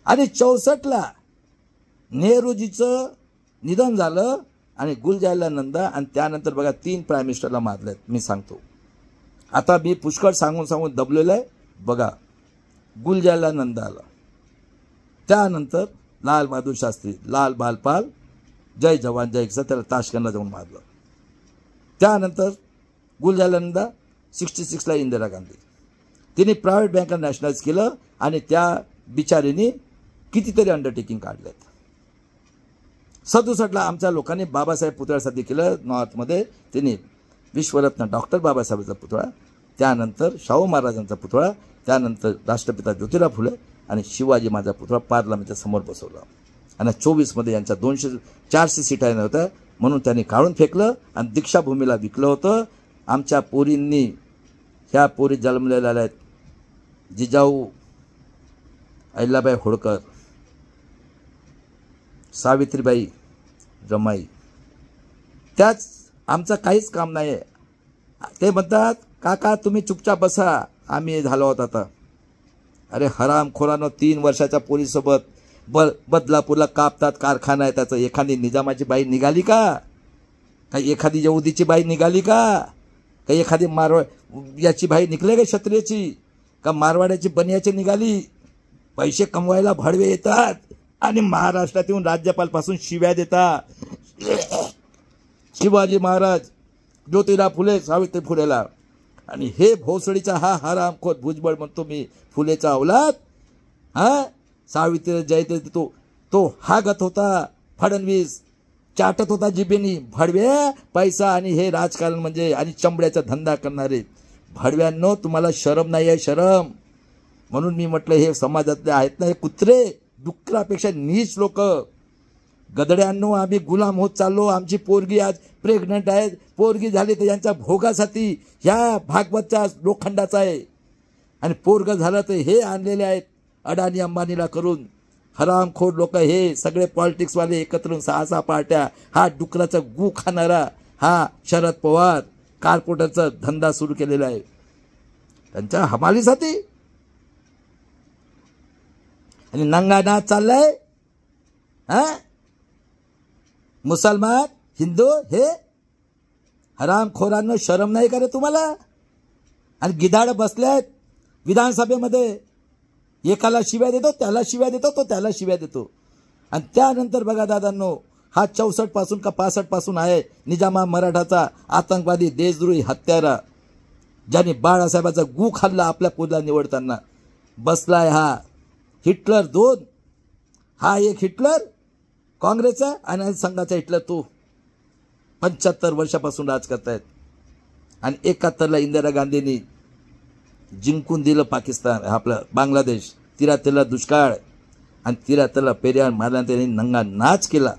आणि 64ला नेहरूजीचं निधन झालं आणि गुलजारला आणि त्यानंतर बघा 3 प्राईम मिनिस्टरला मारलेत. मी सांगतो आता, मी पुष्कळ सांगून दबलेलं आहे. बघा, गुलजारला नंदा आला, त्यानंतर लाल बहादूर शास्त्री, लाल बालपाल, जय जवान जय किसान, त्याला ताशकंदला जाऊन मारलं. त्यानंतर गुलजारला 66ला इंदिरा गांधी, तिने प्रायव्हेट बँका नॅशनलाइज केलं आणि त्या बिचारीने कितीतरी अंडरटेकिंग काढलेत. 67ला आमच्या लोकांनी बाबासाहेब पुतळ्यासाठी केलं नॉर्थमध्ये. तिने विश्वरत्न डॉक्टर बाबासाहेबांचा पुतळा, त्यानंतर शाहू महाराजांचा पुतळा, त्यानंतर राष्ट्रपिता ज्योतिराव फुले आणि शिवाजी माझा पुतळा पार्लमेंटच्या समोर बसवला. आणि 24मध्ये यांच्या 400 सीटा होत्या म्हणून त्यांनी काढून फेकलं आणि दीक्षाभूमीला विकलं होतं. आमच्या पोरींनी, ह्या पोरी जन्मलेल्या आहेत, जिजाऊ अहिल्याबाई होळकर, सावित्रीबाई, रमाई, त्याच आमचं काहीच काम नाही आहे. ते म्हणतात काका तुम्ही चुपचाप बसा, आम्ही झालो आहोत आता. अरे हरामखोरानं 3 वर्षाच्या पोरीसोबत बदलापूरला कापतात कारखाना आहे त्याचं. एखादी निजामाची बाई निघाली का? काही एखादी यहुदीची बाई निघाली का? काही एखादी याची बाई निघले का? क्षत्रियाची का मारवाड्याची बनियाची निघाली? पैसे कमवायला भडवे येतात आणि महाराष्ट्रात येऊन राज्यपालपासून शिव्या देतात. शिवाजी महाराज, ज्योतिराव फुले, सावित्री फुलेला. आणि हे भोसडीचा हा हरामखोर भुजबळ म्हणतो मी फुलेचा औलाद. सावित्री जयते तो हागत होता, फडणवीस चाटत होता जिबेनी. भडवे पैसा आणि हे राजकारण म्हणजे आणि चंबड्याचा धंदा करणारे भडव्यांनो, तुम्हाला शरम नाही आहे? शरम. म्हणून मी म्हटलं हे समाजातले आहेत ना हे कुत्रे, डुकरापेक्षा नीच लोक. गदड्यांनो, आम्ही गुलाम होत चाललो. आमची पोरगी आज प्रेग्नंट आहे, पोरगी झाली तर यांच्या भोगासाठी ह्या भागवतच्या लोखंडाचा आहे. आणि पोरग झालं तर हे आणलेले आहेत अडाणी अंबानीला करून. हरामखोर लोक हे सगळे पॉलिटिक्सवाले एकत्र 6 पार्ट्या. हा डुकराचा गू खाणारा हा शरद पवार कार्पोरेटरचा धंदा सुरू केलेला आहे त्यांच्या हमालीसाठी. आणि नंगा नाच चाललाय. मुसलमान, हिंदू, हे हरामखोरांनो शरम नाही का रे तुम्हाला? आणि गिधाड बसल्यात विधानसभेमध्ये, एकाला शिव्या देतो, त्याला शिव्या देतो, तो त्याला शिव्या देतो. आणि त्यानंतर बघा दादांनो, हा 64 पासून का 65 पासून आहे निजामा मराठाचा आतंकवादी, देशद्रोही, हत्यारा, ज्याने बाळासाहेबाचा गू खाल्ला आपल्या पोरला निवडताना. बसलाय हा हिटलर 2. हा एक हिटलर काँग्रेसचा आणि संघाचा हिटलर तो. 75 वर्षापासून राज करतायत. आणि 71ला इंदिरा गांधींनी जिंकून दिलं पाकिस्तान, आपलं बांगलादेश. 73ला दुष्काळ आणि 73ला पेरियार मारल्यानंतर त्यांनी नंगा नाच केला.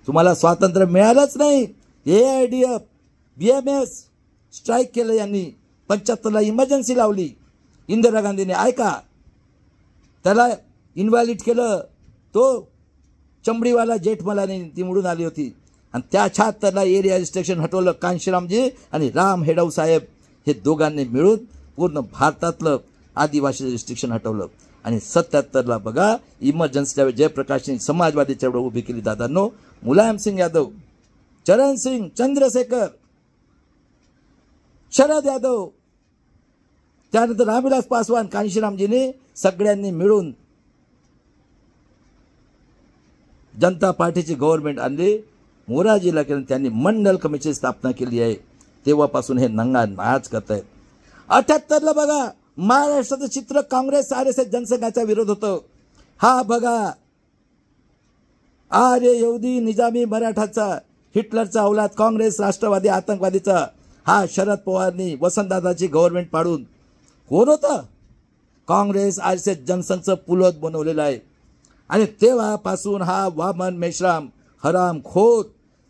तुम्हाला स्वातंत्र्य मिळालंच नाही. AIDF, BMS स्ट्राईक केलं यांनी. 75ला इमर्जन्सी लावली इंदिरा गांधीने. ऐका, त्याला इन्व्हॅलिड केलं. तो चमडीवाला जेठमलानी निवडून आली होती. आणि त्या 76ला एरिया रिस्ट्रिक्शन हटवलं कांशीरामजी आणि राम हेडव साहेब हे दोघांनी मिळून पूर्ण भारतातलं आदिवासी रिस्ट्रिक्शन हटवलं. आणि 77ला बघा इमर्जन्सीच्या जयप्रकाशनी समाजवादी चळवळ उभी केली दादांनो. मुलायम सिंग यादव, चरण सिंग, चंद्रशेखर, शरद यादव, त्यानंतर रामविलास पासवान, कांशीरामजीने सगळ्यांनी मिळून जनता पार्टीची गव्हर्नमेंट आणली. मोरारजीला केलं, त्यांनी मंडल कमिटीची स्थापना केली आहे. तेव्हापासून हे नंगा नाच करत आहेत. 78ला बघा महाराष्ट्राचं चित्र काँग्रेस, RSS, जनसंघाचा विरोध होतं. हा बघा आर्य, यहुदी, निजामी, मराठाचा, हिटलरचा औलाद, काँग्रेस, राष्ट्रवादी, आतंकवादीचा. हा शरद पवारनी वसंतदादाची गव्हर्नमेंट पाडून कोण होतं? काँग्रेस, RSS, जनसंघचं पुलत बनवलेलं आहे. आणि तेव्हापासून हा वामन मेश्राम हरामखोर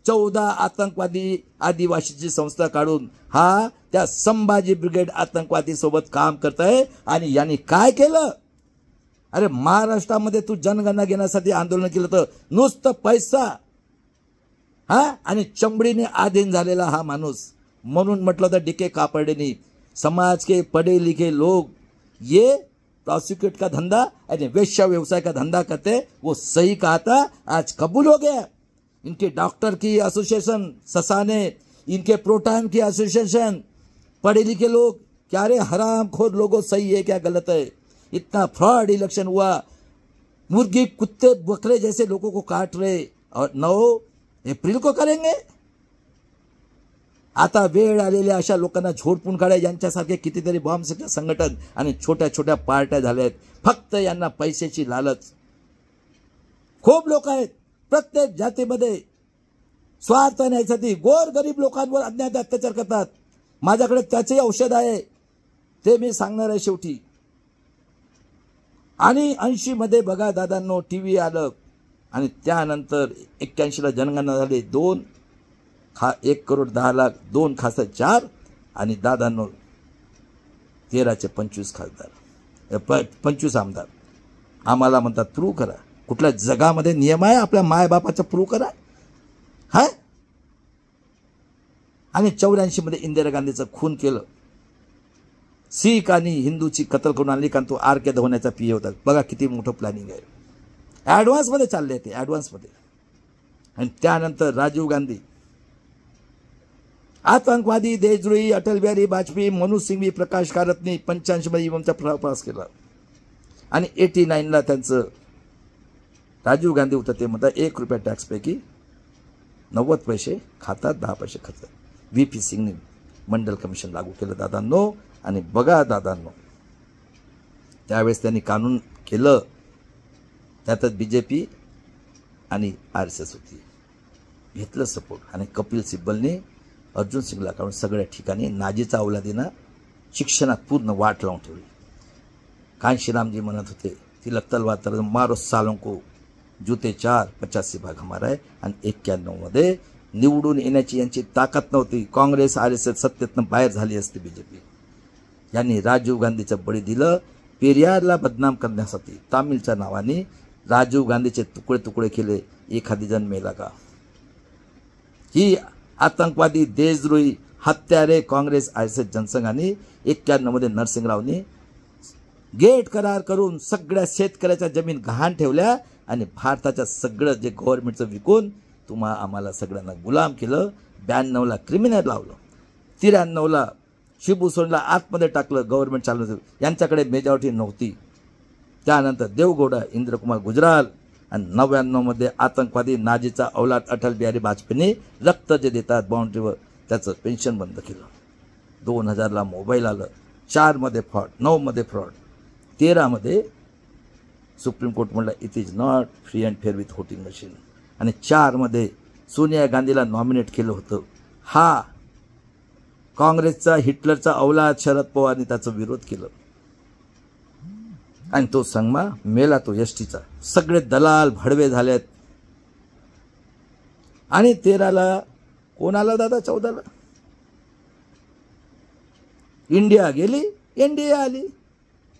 14 आतंकवादी आदिवासीची संस्था काढून हा त्या संभाजी ब्रिगेड आतंकवादी सोबत काम करत आहे. आणि यांनी काय केलं? अरे महाराष्ट्रामध्ये तू जनगणना घेण्यासाठी आंदोलन केलं तर नुसतं पैसा आणि चमडीने आधीन झालेला हा माणूस. म्हणून म्हटलं होतं डी.के. कापड़े समाज के पढ़े लिखे लोग ये प्रोसिक्यूट का धंधा यानी वेश्या व्यवसाय का धंधा करते, वो सही कहा था, आज कबूल हो गया. इनके डॉक्टर की एसोसिएशन ससाने, इनके प्रोटाइम की एसोसिएशन, पढ़े लिखे लोग, क्या रे हरामखोर लोगों, सही है क्या गलत है? इतना फ्रॉड इलेक्शन हुआ, मुर्गी कुत्ते बकरे जैसे लोगों को काट रहे, और 9 एप्रिल को करेंगे. आता वेळ आलेल्या अशा लोकांना झोडपून काढा. यांच्यासारखे कितीतरी बॉम्ब संघटन आणि छोट्या छोट्या पार्ट्या झाल्या आहेत. फक्त यांना पैशाची लालच. खूप लोक आहेत प्रत्येक जातीमध्ये स्वार्थ न्यायसाठी गोर गरीब लोकांवर अन्याय अत्याचार करतात. माझ्याकडे त्याचे औषध आहे, ते मी सांगणार आहे शेवटी. आणि 80 मध्ये बघा दादांनो टीव्ही आलं, आणि त्यानंतर 81 ला जनगणना झाली. 1,10,00,000, 2 खासदार 4, आणि दादांनो 13चे 25 खासदार, 25 आमदार. आम्हाला म्हणतात प्रूव्ह करा. कुठल्या जगामध्ये नियम आहे आपल्या मायबापाचा प्रूव्ह करा? हा. आणि 84 मध्ये इंदिरा गांधीचं खून केलं. सिख आणि हिंदूची कत्ल करून आणली, कारण तो आर.के. धवण्याचा पीए होता. बघा किती मोठं प्लॅनिंग आहे. ॲडव्हान्स मध्ये चालले ते, ॲडव्हान्स मध्ये. आणि त्यानंतर राजीव गांधी आतंकवादी, देशद्रोही, अटल बिहारी वाजपेयी, मनोज सिंघवी, प्रकाश कारातनी 85 मध्ये इमामचा प्रवास केला. आणि 89 ला त्यांचं राजीव गांधी होतं, ते म्हणतात 1 रुपया टॅक्सपैकी 90 पैसे खातात, 10 पैसे खर्च. व्ही.पी. सिंगने मंडल कमिशन लागू केलं दादांनो. आणि बघा दादांनो, त्यावेळेस त्यांनी कानून केलं, त्यातच बीजेपी आणि आर.एस.एस. होती. घेतलं सपोर्ट. आणि कपिल सिब्बलने अर्जुन सिंगला काढून सगळ्या ठिकाणी नाजीचा औलादीनं शिक्षणात पूर्ण वाट लावून ठेवली. कांशीरामजी म्हणत होते, तिलक तलवार तर मारो सालों को, जूते 4, 85 भाग हमारा है. आणि 91 मध्ये निवडून येण्याची यांची ताकद नव्हती. काँग्रेस आर.एस.एस. सत्तेतनं बाहेर झाली असती बीजेपी. यांनी राजीव गांधीचं बळी दिलं पेरियारला बदनाम करण्यासाठी. तामिळच्या नावाने राजीव गांधीचे तुकडे तुकडे केले. एखादी जण मेला का? ही आतंकवादी, देशद्रोही, हत्यारे काँग्रेस आर.एस.एस. जनसंघाने 91 मध्ये नरसिंहरावनी गेट करार करून सगळ्या शेतकऱ्याच्या जमीन गहाण ठेवल्या, आणि भारताच्या सगळं जे गव्हर्नमेंटचं विकून आम्हाला सगळ्यांना गुलाम केलं. 92 ला क्रिमिनल लावलं. 93 ला शिबू सोरेनला आतमध्ये टाकलं. गव्हर्नमेंट चालवलं, यांच्याकडे मेजॉरिटी नव्हती. त्यानंतर देवगौडा, इंद्रकुमार गुजराल, आणि 99 मध्ये आतंकवादी नाजीचा औलाद अटल बिहारी वाजपेयीने रक्त जे देतात बाउंड्रीवर, त्याचं पेन्शन बंद केलं. 2000 ला मोबाईल आलं. 4 मध्ये फ्रॉड, 9 मध्ये फ्रॉड, 13 मध्ये सुप्रीम कोर्ट म्हणलं it is not free and fair with voting machine. आणि 4 मध्ये सोनिया गांधीला नॉमिनेट केलं होतं. हा काँग्रेसचा हिटलरचा औलाद शरद पवारने त्याचा विरोध केला, आणि तो संगमा मेला, तो एसटीचा. सगळे दलाल भडवे झालेत. आणि 13 ला कोण आला दादा? 14 ला इंडिया गेली, एनडीए आली.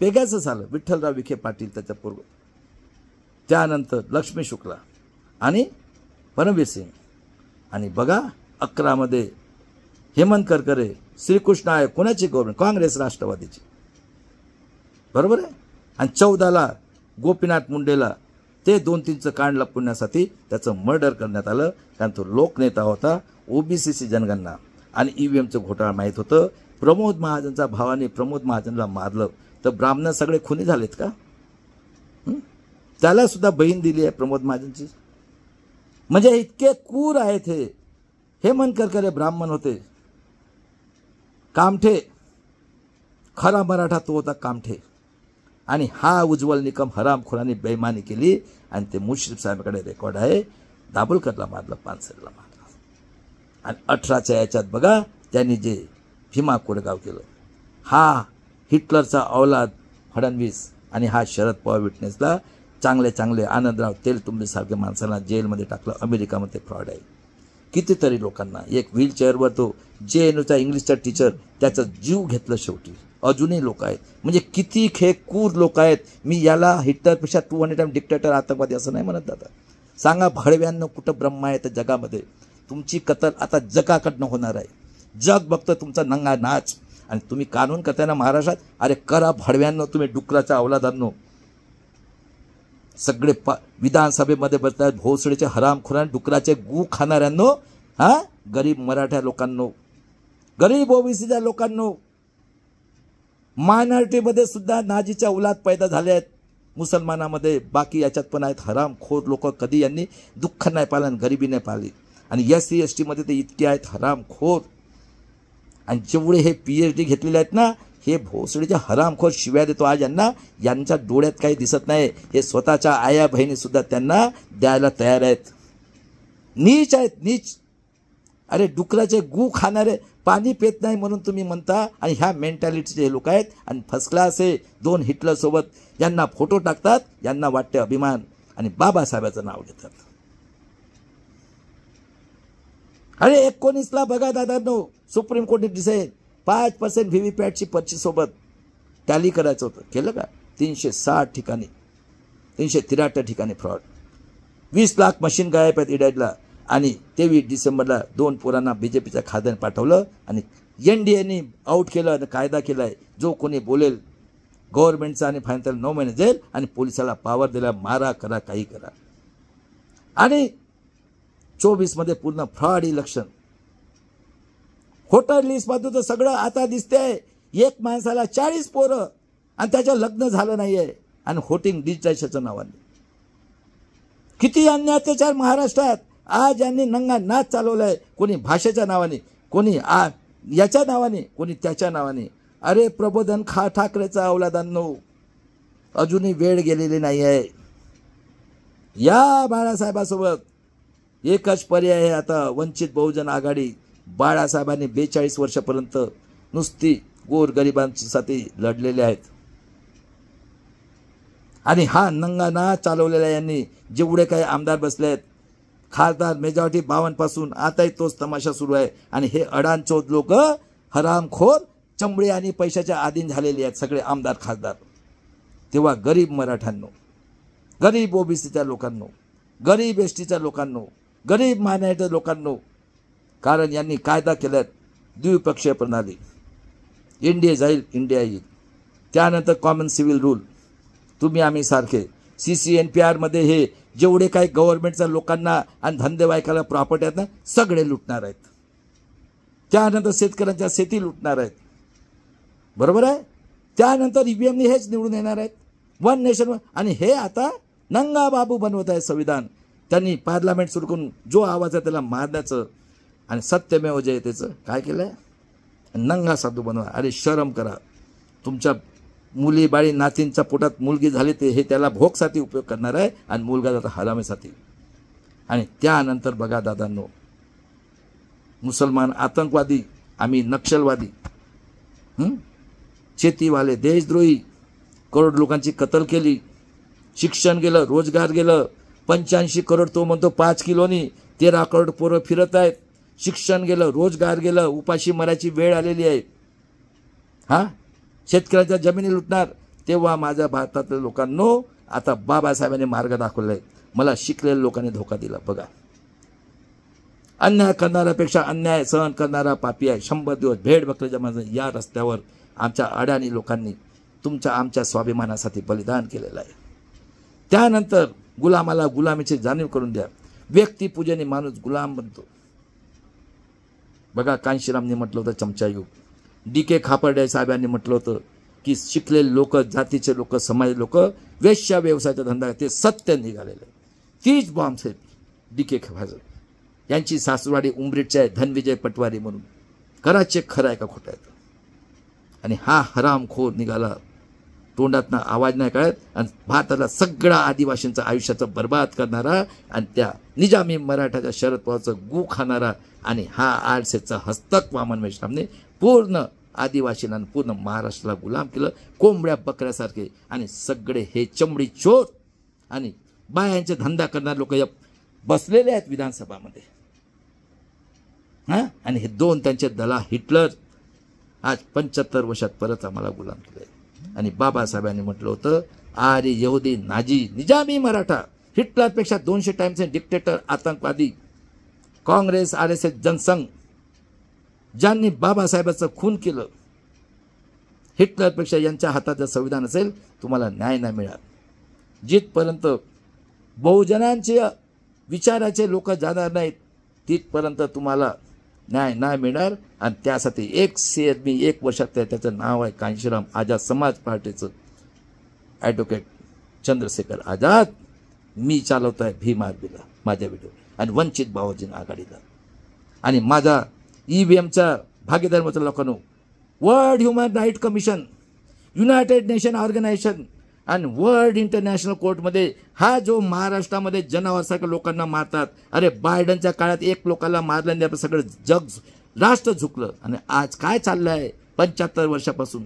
पेगासस आलं, विठ्ठलराव विखे पाटील त्याच्या पूर्व. त्यानंतर लक्ष्मी शुक्ला आणि परमवीर सिंग. आणि बघा 11 मध्ये हेमंत करकरे, श्रीकृष्ण आहे. कोणाची गव्हर्नमेंट? काँग्रेस राष्ट्रवादीची, बरोबर आहे. आणि 14 ला गोपीनाथ मुंडेला ते 2-3चं कांड लपवण्यासाठी त्याचं मर्डर करण्यात आलं, कारण तो लोकनेता होता. ओबीसीची जनगणना आणि ईव्हीएमचं घोटाळा माहीत होतं. प्रमोद महाजनचा भावाने प्रमोद महाजनला मारलं, तर ब्राह्मण सगळे खुनी झालेत का? त्याला सुद्धा बहीण दिली आहे प्रमोद महाजनची. म्हणजे इतके क्रूर आहेत हे. हेमंत करकरे ब्राह्मण होते. कामठे, खरा मराठा तो होता कामठे. आणि हा उज्ज्वल निकम हरामखोरांनी बेईमानी केली, आणि ते मुश्रीफ साहेबांकडे रेकॉर्ड आहे. दाभोलकरला मारलं, पानसरेला मारलं. आणि 18च्या याच्यात बघा त्यांनी जे भीमा कोरेगाव केलं. हा हिटलरचा औलाद फडणवीस, आणि हा शरद पवार विटनेसला चांगले चांगले आनंदराव तेलतुंबडेसारख्या माणसांना जेलमध्ये टाकलं. अमेरिकामध्ये फ्रॉड आहे. कितीतरी लोकांना, एक व्हीलचेअरवर तो JNUचा इंग्लिशचा टीचर, त्याचा जीव घेतलं शेवटी. अजूनही लोक आहेत. म्हणजे किती खेकूर लोक आहेत. मी याला हिटलरपेक्षा 200 टाइम डिक्टेटर आतंकवादी असं नाही म्हणत दादा. सांगा भडव्यांना कुठं ब्रह्मा आहे त्या जगामध्ये. तुमची कत्तल आता जगाकडनं होणार आहे. जग बघतं तुमचा नंगा नाच. आणि तुम्ही कानून करताना महाराष्ट्रात अरे करा भडव्यांनो, तुम्ही डुकराच्या अवलादांनो. सगळे विधानसभेमध्ये बसतात भोसडीचे हरामखोरां डुकराचे गू खाणाऱ्यांनो. हा गरीब मराठा लोकांनो, गरीब ओबीसीच्या लोकांनो, मायनॉरिटीमध्ये सुद्धा नाजीच्या औलाद पैदा झाले आहेत. मुसलमानामध्ये बाकी याच्यात पण आहेत हरामखोर लोक. कधी यांनी दुःख नाही पाहिलं आणि गरिबी नाही पाहिली. आणि SC ST मध्ये ते इतके आहेत हरामखोर. आणि जेवढे हे PhD घेतलेले आहेत ना, हे भोसडीचे हरामखोर शिव्या देतो आज यांना. यांच्या डोळ्यात काही दिसत नाही. हे स्वतःच्या आया बहिणी सुद्धा त्यांना द्यायला तयार आहेत. नीच आहेत, नीच. अरे डुकराचे गू खाणारे पाणी पेत नाही म्हणून तुम्ही म्हणता. आणि ह्या मेंटॅलिटीचे हे लोक आहेत. आणि फर्स्ट क्लास आहे. 2 हिटलरसोबत यांना फोटो टाकतात. यांना वाटते अभिमान आणि बाबासाहेबाचं नाव घेतात. अरे 19ला बघा दादांनो, सुप्रीम कोर्टने डिसाईड 5% VVPATची पर्ची सोबत टॅली करायचं होतं. केलं का? 360 ठिकाणी 373 ठिकाणी फ्रॉड. 20 लाख मशीन गायब आहेत इडाईला. आणि 23 डिसेंबरला 2 पोरांना BJPच्या खात्याने पाठवलं. आणि NDAने आउट केलं आणि कायदा केला आहे. जो कोणी बोलेल गव्हर्नमेंटचा आणि फायनल 9 महिने जेल. आणि पोलिसाला पॉवर दिला, मारा करा काही करा. आणि 24 मध्ये पूर्ण फ्रॉड इलेक्शन. व्होटर लिस्टमध्ये तर सगळं आता दिसतंय. एक माणसाला 40 पोरं आणि त्याचं लग्न झालं नाहीये. आणि व्होटिंग डिजिटायझेशनच्या नावाने किती अन्याय अत्याचार महाराष्ट्रात. आज यांनी नंगा नाच चालवलाय. कोणी भाषेच्या नावाने, कोणी याच्या नावाने, कोणी त्याच्या नावाने. अरे प्रबोधन ठाकरेचा अवलादांनो, अजूनही वेळ गेलेली नाही आहे. या बाळासाहेबासोबत एकच पर्याय आहे आता. वंचित बहुजन आघाडी. बाळासाहेबांनी 42 वर्षापर्यंत नुसती गोरगरिबांसाठी लढलेले आहेत. आणि हा नंगा नाच चालवलेला यांनी. जेवढे काही आमदार बसले आहेत, खासदार मेजॉरिटी 52 पासून आताही तोच तमाशा सुरू आहे. आणि हे अडाणचोद लोक हरामखोर चमडे आणि पैशाच्या आधीन झालेले आहेत सगळे आमदार खासदार. तेव्हा गरीब मराठ्यांनो, गरीब ओबीसीच्या लोकांनो, गरीब STच्या लोकांनो, गरीब मायनॉरिटी लोकांनो, कारण यांनी कायदा केल्यात द्विपक्षीय प्रणाली. इंडिया जाईल, इंडिया येईल. त्यानंतर कॉमन सिव्हिल रूल, तुम्ही आम्ही सारखे. CCNPR मध्ये हे जेवढे काही गव्हर्नमेंटच्या लोकांना आणि धंदेवाईकाला प्रॉपर्टी आहेत ना, सगळे लुटणार आहेत. त्यानंतर शेतकऱ्यांच्या शेती लुटणार आहेत. बरोबर आहे. त्यानंतर EVMने हेच निवडून येणार आहेत. 1 नेशन. आणि हे आता नंगा बाबू बनवत आहे संविधान. त्यांनी पार्लमेंट सुरू करून जो आवाज आहे त्याला मारण्याचं आणि सत्यमेव जयतेचं काय केलं आहे. नंगा साधू बनवा. अरे शरम करा. तुमच्या मुली बाळी नातींच्या पोटात मुलगी झाली ते हे त्याला भोगसाठी उपयोग करणार आहे. आणि मुलगा जाता हरामीसाठी. आणि त्यानंतर बघा दादांनो, मुसलमान आतंकवादी, आम्ही नक्षलवादी, शेतीवाले देशद्रोही, करोड लोकांची कत्ल केली. शिक्षण गेलं, रोजगार गेलं. 85 करोड तो म्हणतो 5 किलोनी. 13 करोड पोरं फिरत आहेत. शिक्षण गेलं, रोजगार गेलं. उपाशी मरायची वेळ आलेली आहे. हां, शेतकऱ्याच्या जमिनी लुटणार. तेव्हा माझ्या भारतातल्या लोकांनो, आता बाबासाहेबांनी मार्ग दाखवला आहे. मला शिकलेल्या लोकांनी धोका दिला. बघा, अन्याय करणाऱ्यापेक्षा अन्याय सहन करणारा पापी आहे. 100 दिवस भेड बकऱ्याच्या माझं या रस्त्यावर आमच्या अडाणी लोकांनी तुमच्या आमच्या स्वाभिमानासाठी बलिदान केलेलं आहे. त्यानंतर गुलामाला गुलामीची जाणीव करून द्या. व्यक्तिपूजेने माणूस गुलाम बनतो. बघा, कांशीरामने म्हटलं होतं चमचा युग. DK खापर्डे साहेबांनी म्हटलं होतं की शिकलेले लोक, जातीचे लोक, समाज लोक वेश्या व्यवसायाचा धंदा, ते सत्य निघालेलं आहे. तीच बॉम्ब DK खापर्डे यांची सासूरवाडी उमरीटची आहे, धनविजय पटवारी म्हणून. करा चेक, खरं आहे का खोटं आहे. आणि हा हरामखोर निघाला, तोंडातनं आवाज नाही कळत. आणि भारताला सगळा आदिवासींचं आयुष्याचं बर्बाद करणारा आणि त्या निजामी मराठाच्या शरद पवारचं गू खाणारा. आणि हा आरसेचा हस्तक वामन मेश्रामने पूर्ण आदिवासींना पूर्ण महाराष्ट्राला गुलाम केलं, कोंबड्या बकऱ्यासारखे. आणि सगळे हे चमडी चोर आणि बायांचे धंदा करणारे लोक बसलेले आहेत विधानसभामध्ये. हां, आणि हे 2 त्यांचे दला हिटलर आज 75 वर्षात परत आम्हाला गुलाम केलंय। आणि बाबासाहेबांनी म्हटलं होतं, आर्य, यहुदी, नाझी, निजामी, मराठा, हिटलरपेक्षा 200 टाइम्स डिक्टेटर, आतंकवादी, काँग्रेस, RSS, जनसंघ, ज्यांनी बाबासाहेबांचं खून केलं, हिटलरपेक्षा यांच्या हातात जर संविधान असेल तुम्हाला न्याय नाही मिळणार। जिथपर्यंत बहुजनांचे विचाराचे लोक जाणार नाहीत तिथपर्यंत तुम्हाला न्याय नाही मिळणार। आणि त्यासाठी एक शेअर मी 1 वर्षात त्याचं नाव आहे कांशीराम आझाद समाज पार्टीचं ॲडव्होकेट चंद्रशेखर आझाद। मी चालवतो आहे भीम आर्मीला माझ्या व्हिडिओ आणि वंचित बहुजन आघाडीला आणि माझा EVMच्या भागीदारीच्या लोकांनो, world human right commission, united nation organisation आणि वर्ल्ड इंटरनॅशनल कोर्टमध्ये हा जो महाराष्ट्रामध्ये जनावरसारख्या लोकांना मारतात, अरे बायडनच्या काळात 1 लोकाला मारल्याने आपलं सगळं जग राष्ट्र झुकलं। आणि आज काय चाललं आहे, 75 वर्षापासून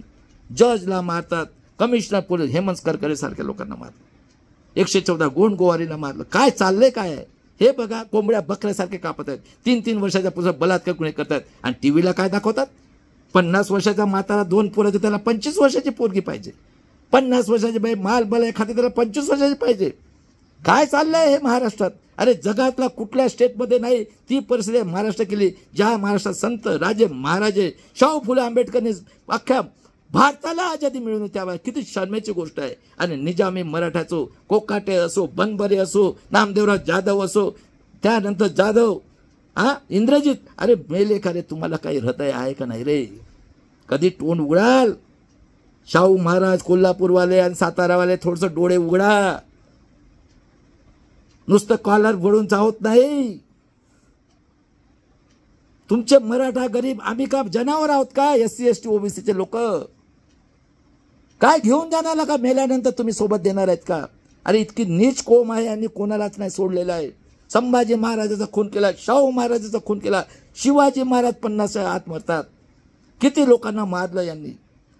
जजला मारतात, कमिशनर पोलीस हेमंत करकरे सारख्या लोकांना मारतात, 114 गोंडगोवारीला मारलं। काय चाललंय काय आहे हे बघा। कोंबड्या बकऱ्यासारखे कापत आहेत, 3-3 वर्षाच्या पुरुष बलात्कार कुणी करतात आणि टीव्हीला काय दाखवतात, 50 वर्षाचा म्हातारा 2 पोरं त्याला 25 वर्षाची पोरगी पाहिजे, 50 वर्षाची बाई माल बल खाते त्याला 25 वर्षाची पाहिजे। काय चाललंय हे महाराष्ट्रात? अरे जगातला कुठल्या स्टेटमध्ये नाही ती परिस्थिती महाराष्ट्र केली, ज्या महाराष्ट्रात संत राजे महाराजे शाहू फुले आंबेडकरने अख्ख्या भारताला आजादी मिळवून त्यावेळेस किती शर्मेची गोष्ट आहे। आणि निजामी मराठाचो, कोकाटे असो, बनबरे असो, नामदेवराव जाधव असो, त्यानंतर जाधव, इंद्रजित, अरे मेले का रे, तुम्हाला काही हृदय आहे का नाही रे? कधी तोंड उघडाल? शाहू महाराज, कोल्हापूरवाले आणि सातारावाले थोडंसं डोळे उघडा, नुसतं कॉलर वळून चावत नाही। तुमचे मराठा गरीब आम्ही का जनावर आहोत का? SC ST OBCचे लोक काय घेऊन जाणार का? मेल्यानंतर तुम्ही सोबत देणार आहेत का? अरे इतकी नीच कोम आहे आणि कोणालाच नाही सोडलेलं आहे। संभाजी महाराजाचा खून केला, शाहू महाराजाचा खून केला, शिवाजी महाराज 50 आत मरतात, किती लोकांना मारलं यांनी,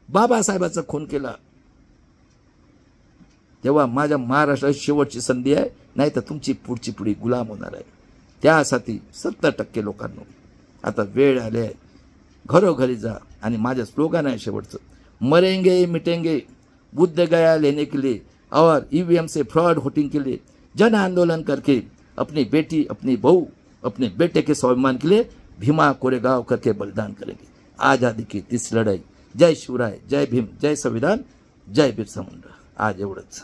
बाबासाहेबाचा खून केला। तेव्हा माझ्या महाराष्ट्राची शेवटची संधी आहे, नाही तर तुमची पुढची पिढी गुलाम होणार आहे। त्यासाठी 70% लोकांना आता वेळ आली आहे, घरोघरी जा। आणि माझं स्लोगन आहे शेवटचं, मरेंगे मिटेंगे, बुद्ध गया लेने के लिए और EVM से फ्रॉड वोटिंग के लिए जन आंदोलन करके अपनी बेटी, अपनी बहू, अपने बेटे के स्वाभिमान के लिए भीमा कोरेगांव करके बलिदान करेंगे। आज़ादी की तीस लड़ाई। जय शिवराय, जय भीम, जय संविधान, जय बिरसा मुंडा। आज एवढंच।